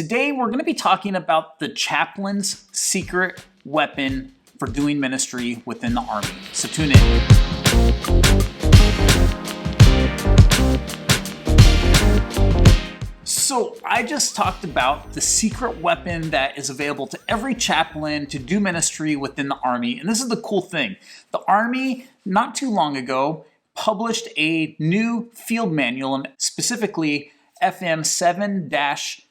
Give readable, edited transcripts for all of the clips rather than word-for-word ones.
today we're going to be talking about the chaplain's secret weapon for doing ministry within the Army. So tune in. So I just talked about the secret weapon that is available to every chaplain to do ministry within the Army. And this is the cool thing. The Army, not too long ago, published a new field manual, and specifically FM 7-22,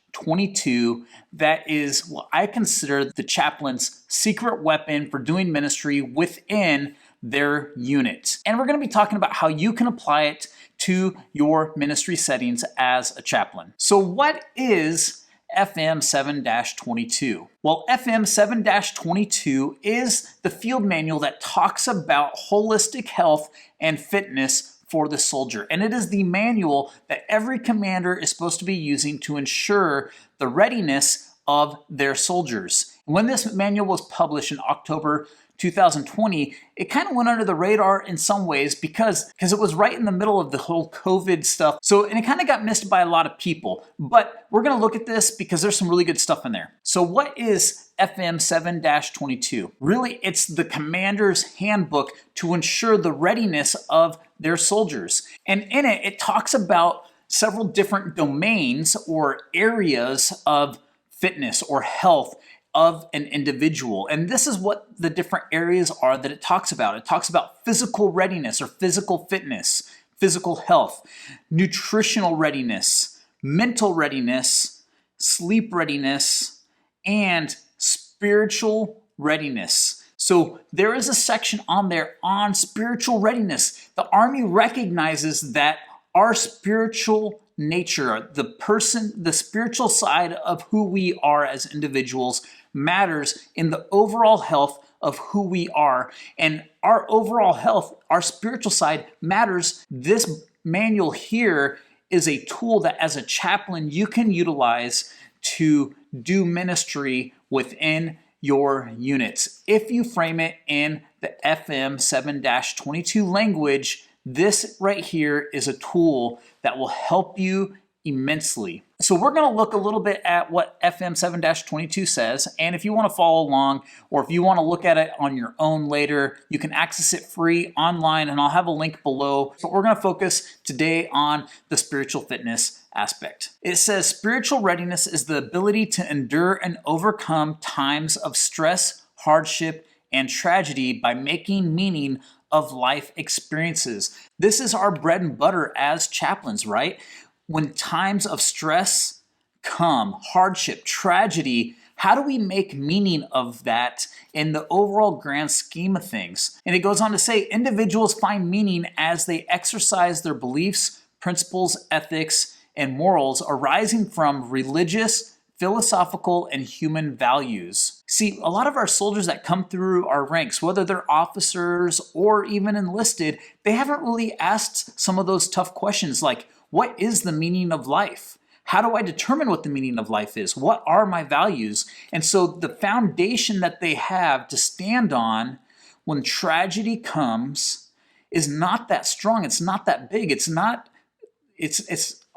that is what I consider the chaplain's secret weapon for doing ministry within their unit. And we're going to be talking about how you can apply it to your ministry settings as a chaplain. So what is FM 7-22? Well, FM 7-22 is the field manual that talks about holistic health and fitness for the soldier. And it is the manual that every commander is supposed to be using to ensure the readiness of their soldiers. When this manual was published in October 2020, it kind of went under the radar in some ways because it was right in the middle of the whole COVID stuff. And it kind of got missed by a lot of people. But we're going to look at this because there's some really good stuff in there. So what is FM 7-22? Really, it's the commander's handbook to ensure the readiness of their soldiers. And in it, it talks about several different domains or areas of fitness or health of an individual. And this is what the different areas are that it talks about. It talks about physical readiness or physical fitness, physical health, nutritional readiness, mental readiness, sleep readiness, and spiritual readiness. So there is a section on there on spiritual readiness. The Army recognizes that our spiritual nature, the spiritual side of who we are as individuals matters in the overall health of who we are. And our overall health, our spiritual side matters. This manual here is a tool that as a chaplain you can utilize to do ministry within your units. If you frame it in the FM 7-22 language, this right here is a tool that will help you immensely. So we're going to look a little bit at what FM 7-22 says, and if you want to follow along or if you want to look at it on your own later, you can access it free online, and I'll have a link below. But we're going to focus today on the spiritual fitness aspect. It says spiritual readiness is the ability to endure and overcome times of stress, hardship, and tragedy by making meaning of life experiences. This is our bread and butter as chaplains, right? When times of stress come, hardship, tragedy, how do we make meaning of that in the overall grand scheme of things? And it goes on to say, individuals find meaning as they exercise their beliefs, principles, ethics, and morals arising from religious, philosophical, and human values. See, a lot of our soldiers that come through our ranks, whether they're officers or even enlisted, they haven't really asked some of those tough questions like, what is the meaning of life? How do I determine what the meaning of life is? What are my values? And so the foundation that they have to stand on when tragedy comes is not that strong. It's not that big. It's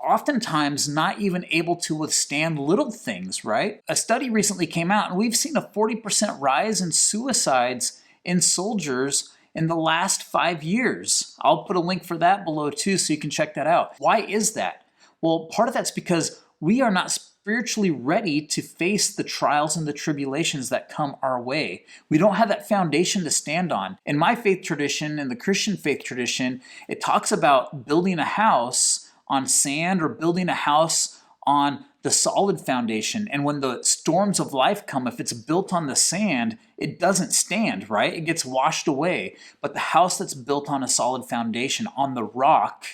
oftentimes not even able to withstand little things, right? A study recently came out, and we've seen a 40% rise in suicides in soldiers in the last 5 years. I'll put a link for that below too, so you can check that out. Why is that? Well, part of that's because we are not spiritually ready to face the trials and the tribulations that come our way. We don't have that foundation to stand on. In my faith tradition, in the Christian faith tradition, it talks about building a house on sand or building a house on the solid foundation. And when the storms of life come, if it's built on the sand, it doesn't stand, right? It gets washed away. But the house that's built on a solid foundation, on the rock,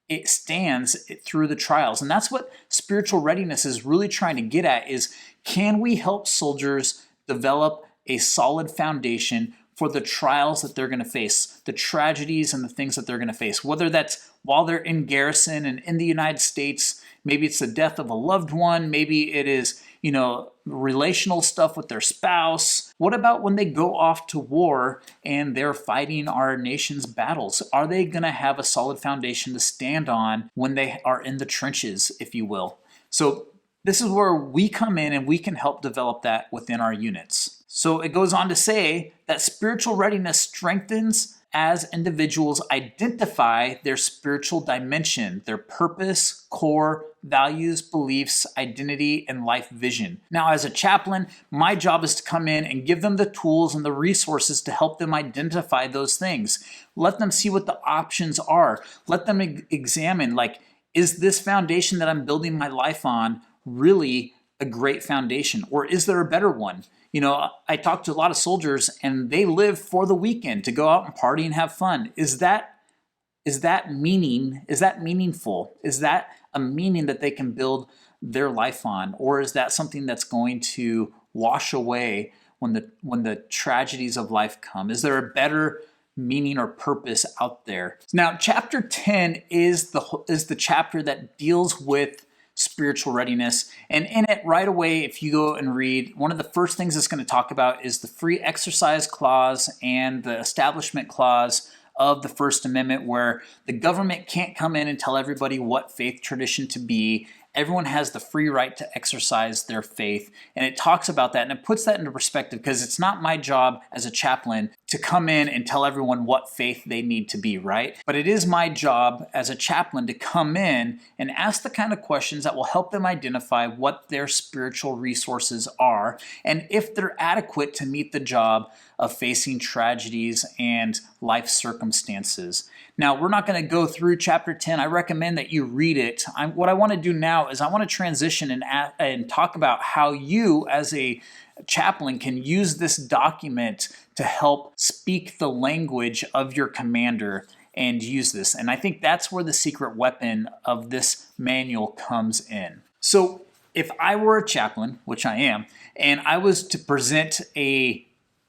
it stands through the trials. And that's what spiritual readiness is really trying to get at, is can we help soldiers develop a solid foundation for the trials that they're going to face, the tragedies and the things that they're going to face, whether that's while they're in garrison and in the United States. Maybe it's the death of a loved one. Maybe it is, relational stuff with their spouse. What about when they go off to war and they're fighting our nation's battles? Are they going to have a solid foundation to stand on when they are in the trenches, if you will? So This is where we come in and we can help develop that within our units. So it goes on to say that spiritual readiness strengthens as individuals identify their spiritual dimension, their purpose, core, values, beliefs, identity, and life vision. Now, as a chaplain, my job is to come in and give them the tools and the resources to help them identify those things. Let them see what the options are. Let them examine, like, is this foundation that I'm building my life on really a great foundation, or is there a better one? You know, I talk to a lot of soldiers and they live for the weekend to go out and party and have fun. Is that meaningful? Is that a meaning that they can build their life on, or is that something that's going to wash away when the tragedies of life come? Is there a better meaning or purpose out there? Now, chapter 10 is the chapter that deals with spiritual readiness, and in it right away, if you go and read, one of the first things it's going to talk about is the free exercise clause and the establishment clause of the First Amendment, where the government can't come in and tell everybody what faith tradition to be. Everyone has the free right to exercise their faith. And it talks about that, and it puts that into perspective, because it's not my job as a chaplain to come in and tell everyone what faith they need to be, right? But it is my job as a chaplain to come in and ask the kind of questions that will help them identify what their spiritual resources are, and if they're adequate to meet the job of facing tragedies and life circumstances. Now, we're not going to go through chapter 10. I recommend that you read it. What I want to do now is I want to transition and talk about how you, as a chaplain, can use this document to help speak the language of your commander and use this. And I think that's where the secret weapon of this manual comes in. So if I were a chaplain, which I am, and I was to present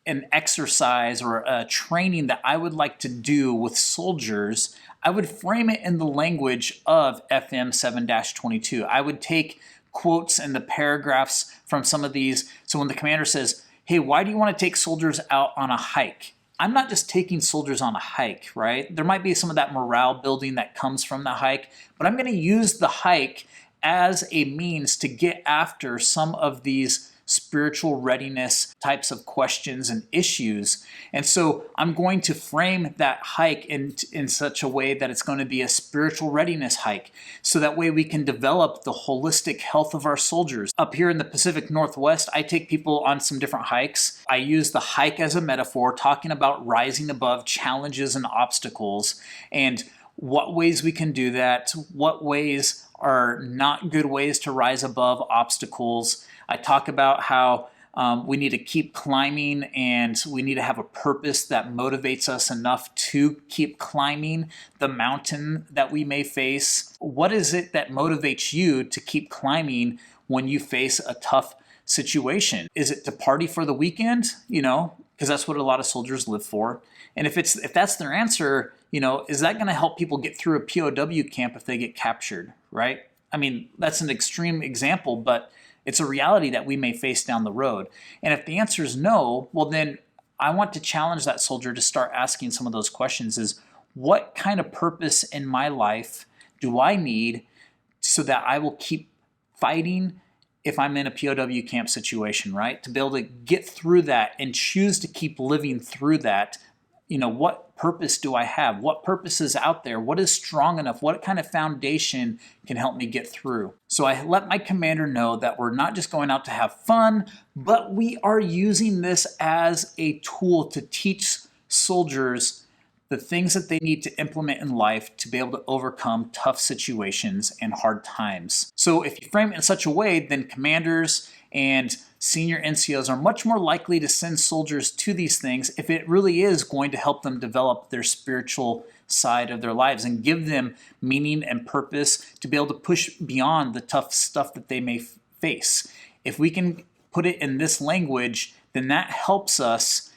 an exercise or a training that I would like to do with soldiers, I would frame it in the language of FM 7-22. I would take quotes and the paragraphs from some of these. So when the commander says, hey, why do you want to take soldiers out on a hike? I'm not just taking soldiers on a hike, right? There might be some of that morale building that comes from the hike, but I'm going to use the hike as a means to get after some of these spiritual readiness types of questions and issues. And so I'm going to frame that hike in such a way that it's going to be a spiritual readiness hike. So that way we can develop the holistic health of our soldiers. Up here in the Pacific Northwest, I take people on some different hikes. I use the hike as a metaphor, talking about rising above challenges and obstacles, and what ways we can do that, what ways are not good ways to rise above obstacles. I talk about how we need to keep climbing, and we need to have a purpose that motivates us enough to keep climbing the mountain that we may face. What is it that motivates you to keep climbing when you face a tough situation? Is it to party for the weekend? You know, because that's what a lot of soldiers live for. And if that's their answer, you know, is that going to help people get through a POW camp if they get captured, right? I mean, that's an extreme example, but it's a reality that we may face down the road. And if the answer is no, well, then I want to challenge that soldier to start asking some of those questions: is what kind of purpose in my life do I need so that I will keep fighting if I'm in a POW camp situation, right? To be able to get through that and choose to keep living through that. You know, what purpose do I have? What purpose is out there? What is strong enough? What kind of foundation can help me get through? So I let my commander know that we're not just going out to have fun, but we are using this as a tool to teach soldiers the things that they need to implement in life to be able to overcome tough situations and hard times. So if you frame it in such a way, then commanders and senior NCOs are much more likely to send soldiers to these things if it really is going to help them develop their spiritual side of their lives and give them meaning and purpose to be able to push beyond the tough stuff that they may face. If we can put it in this language, then that helps us.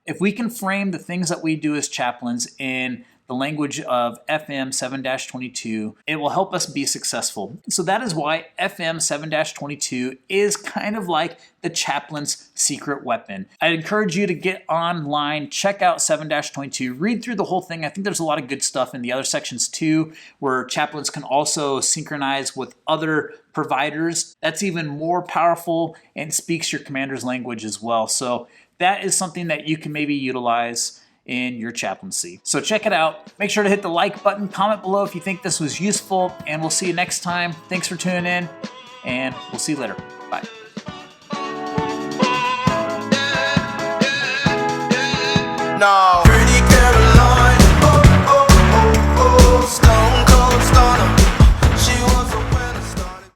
If we can frame the things that we do as chaplains in the language of FM 7-22, it will help us be successful. So that is why FM 7-22 is kind of like the chaplain's secret weapon. I'd encourage you to get online, check out 7-22, read through the whole thing. I think there's a lot of good stuff in the other sections too, where chaplains can also synchronize with other providers. That's even more powerful and speaks your commander's language as well. So that is something that you can maybe utilize in your chaplaincy. So check it out. Make sure to hit the like button, comment below if you think this was useful, and we'll see you next time. Thanks for tuning in, and we'll see you later. Bye. No.